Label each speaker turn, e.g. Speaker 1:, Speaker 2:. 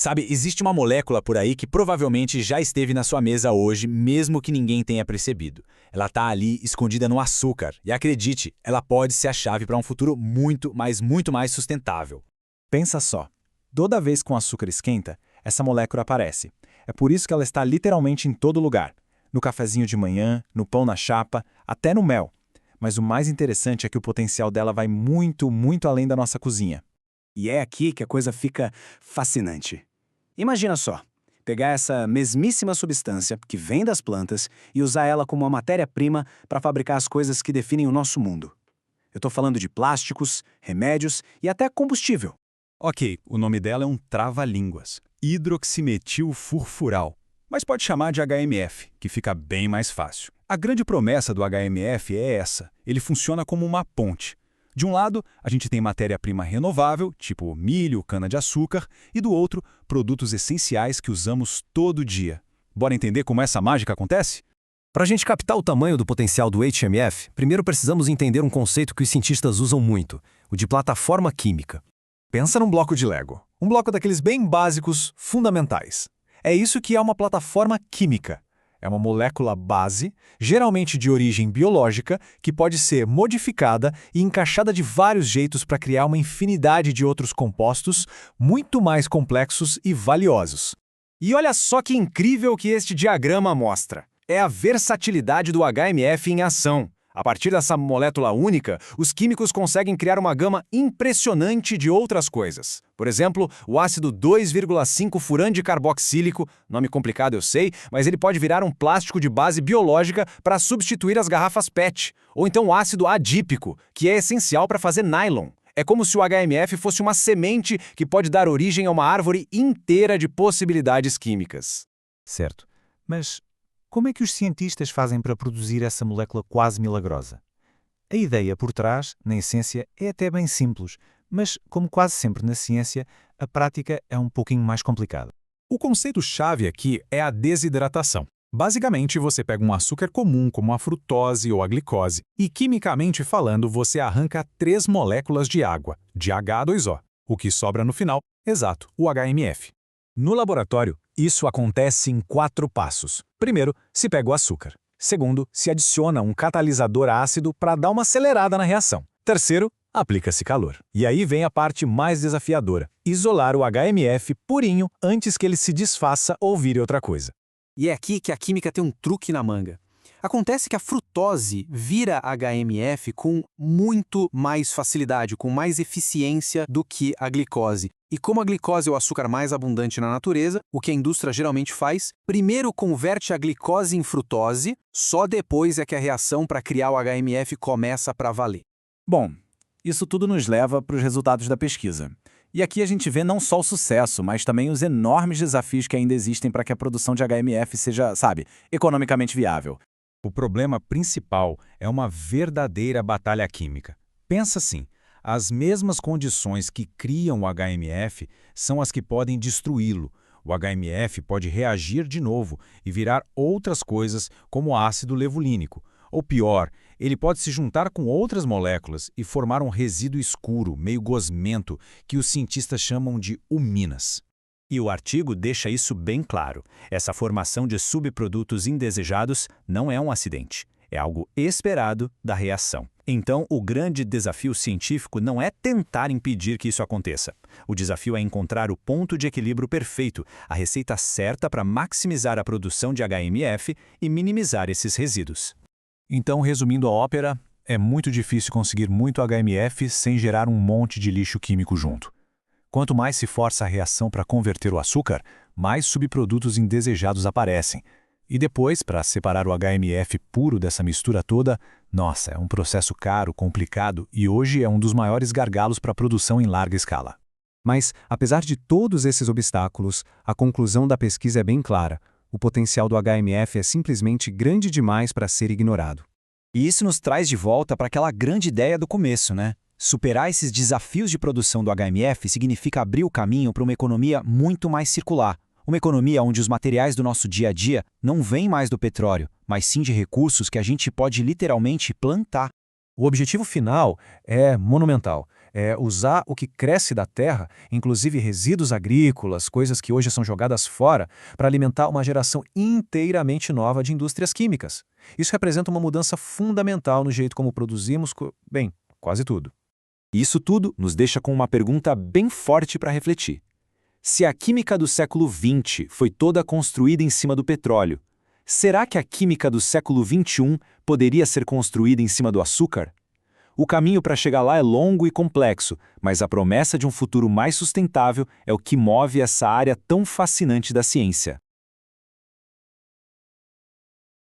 Speaker 1: Sabe, existe uma molécula por aí que provavelmente já esteve na sua mesa hoje, mesmo que ninguém tenha percebido. Ela está ali escondida no açúcar. E acredite, ela pode ser a chave para um futuro muito, mas muito mais sustentável.
Speaker 2: Pensa só. Toda vez que o açúcar esquenta, essa molécula aparece. É por isso que ela está literalmente em todo lugar. No cafezinho de manhã, no pão na chapa, até no mel. Mas o mais interessante é que o potencial dela vai muito, muito além da nossa cozinha.
Speaker 3: E é aqui que a coisa fica fascinante. Imagina só, pegar essa mesmíssima substância que vem das plantas e usar ela como uma matéria-prima para fabricar as coisas que definem o nosso mundo. Eu estou falando de plásticos, remédios e até combustível.
Speaker 4: Ok, o nome dela é um trava-línguas, hidroximetilfurfural, mas pode chamar de HMF, que fica bem mais fácil. A grande promessa do HMF é essa, ele funciona como uma ponte. De um lado, a gente tem matéria-prima renovável, tipo milho, cana-de-açúcar, e do outro, produtos essenciais que usamos todo dia. Bora entender como essa mágica acontece?
Speaker 5: Para a gente captar o tamanho do potencial do HMF, primeiro precisamos entender um conceito que os cientistas usam muito, o de plataforma química.
Speaker 6: Pensa num bloco de Lego. Um bloco daqueles bem básicos, fundamentais. É isso que é uma plataforma química. É uma molécula base, geralmente de origem biológica, que pode ser modificada e encaixada de vários jeitos para criar uma infinidade de outros compostos muito mais complexos e valiosos.
Speaker 3: E olha só que incrível que este diagrama mostra. É a versatilidade do HMF em ação. A partir dessa molécula única, os químicos conseguem criar uma gama impressionante de outras coisas. Por exemplo, o ácido 2,5-furandicarboxílico, nome complicado eu sei, mas ele pode virar um plástico de base biológica para substituir as garrafas PET. Ou então o ácido adípico, que é essencial para fazer nylon. É como se o HMF fosse uma semente que pode dar origem a uma árvore inteira de possibilidades químicas.
Speaker 2: Certo. Mas como é que os cientistas fazem para produzir essa molécula quase milagrosa? A ideia por trás, na essência, é até bem simples, mas, como quase sempre na ciência, a prática é um pouquinho mais complicada.
Speaker 6: O conceito-chave aqui é a desidratação. Basicamente, você pega um açúcar comum, como a frutose ou a glicose, e, quimicamente falando, você arranca 3 moléculas de água, de H2O. O que sobra no final, exato, o HMF. No laboratório, isso acontece em 4 passos. Primeiro, se pega o açúcar. Segundo, se adiciona um catalisador ácido para dar uma acelerada na reação. Terceiro, aplica-se calor. E aí vem a parte mais desafiadora: isolar o HMF purinho antes que ele se desfaça ou vire outra coisa.
Speaker 3: E é aqui que a química tem um truque na manga. Acontece que a frutose vira HMF com muito mais facilidade, com mais eficiência do que a glicose. E como a glicose é o açúcar mais abundante na natureza, o que a indústria geralmente faz, primeiro converte a glicose em frutose, só depois é que a reação para criar o HMF começa para valer.
Speaker 2: Bom, isso tudo nos leva para os resultados da pesquisa. E aqui a gente vê não só o sucesso, mas também os enormes desafios que ainda existem para que a produção de HMF seja, economicamente viável.
Speaker 4: O problema principal é uma verdadeira batalha química. Pensa assim, as mesmas condições que criam o HMF são as que podem destruí-lo. O HMF pode reagir de novo e virar outras coisas como ácido levulínico. Ou pior, ele pode se juntar com outras moléculas e formar um resíduo escuro, meio gosmento, que os cientistas chamam de uminas.
Speaker 7: E o artigo deixa isso bem claro. Essa formação de subprodutos indesejados não é um acidente. É algo esperado da reação. Então, o grande desafio científico não é tentar impedir que isso aconteça. O desafio é encontrar o ponto de equilíbrio perfeito, a receita certa para maximizar a produção de HMF e minimizar esses resíduos.
Speaker 2: Então, resumindo a ópera, é muito difícil conseguir muito HMF sem gerar um monte de lixo químico junto. Quanto mais se força a reação para converter o açúcar, mais subprodutos indesejados aparecem. E depois, para separar o HMF puro dessa mistura toda, nossa, é um processo caro, complicado e hoje é um dos maiores gargalos para a produção em larga escala. Mas, apesar de todos esses obstáculos, a conclusão da pesquisa é bem clara. O potencial do HMF é simplesmente grande demais para ser ignorado.
Speaker 7: E isso nos traz de volta para aquela grande ideia do começo, né? Superar esses desafios de produção do HMF significa abrir o caminho para uma economia muito mais circular. Uma economia onde os materiais do nosso dia a dia não vêm mais do petróleo, mas sim de recursos que a gente pode literalmente plantar.
Speaker 5: O objetivo final é monumental.
Speaker 2: usar o que cresce da terra, inclusive resíduos agrícolas, coisas que hoje são jogadas fora, para alimentar uma geração inteiramente nova de indústrias químicas. Isso representa uma mudança fundamental no jeito como produzimos, quase tudo.
Speaker 1: Isso tudo nos deixa com uma pergunta bem forte para refletir. Se a química do século XX foi toda construída em cima do petróleo, será que a química do século XXI poderia ser construída em cima do açúcar? O caminho para chegar lá é longo e complexo, mas a promessa de um futuro mais sustentável é o que move essa área tão fascinante da ciência.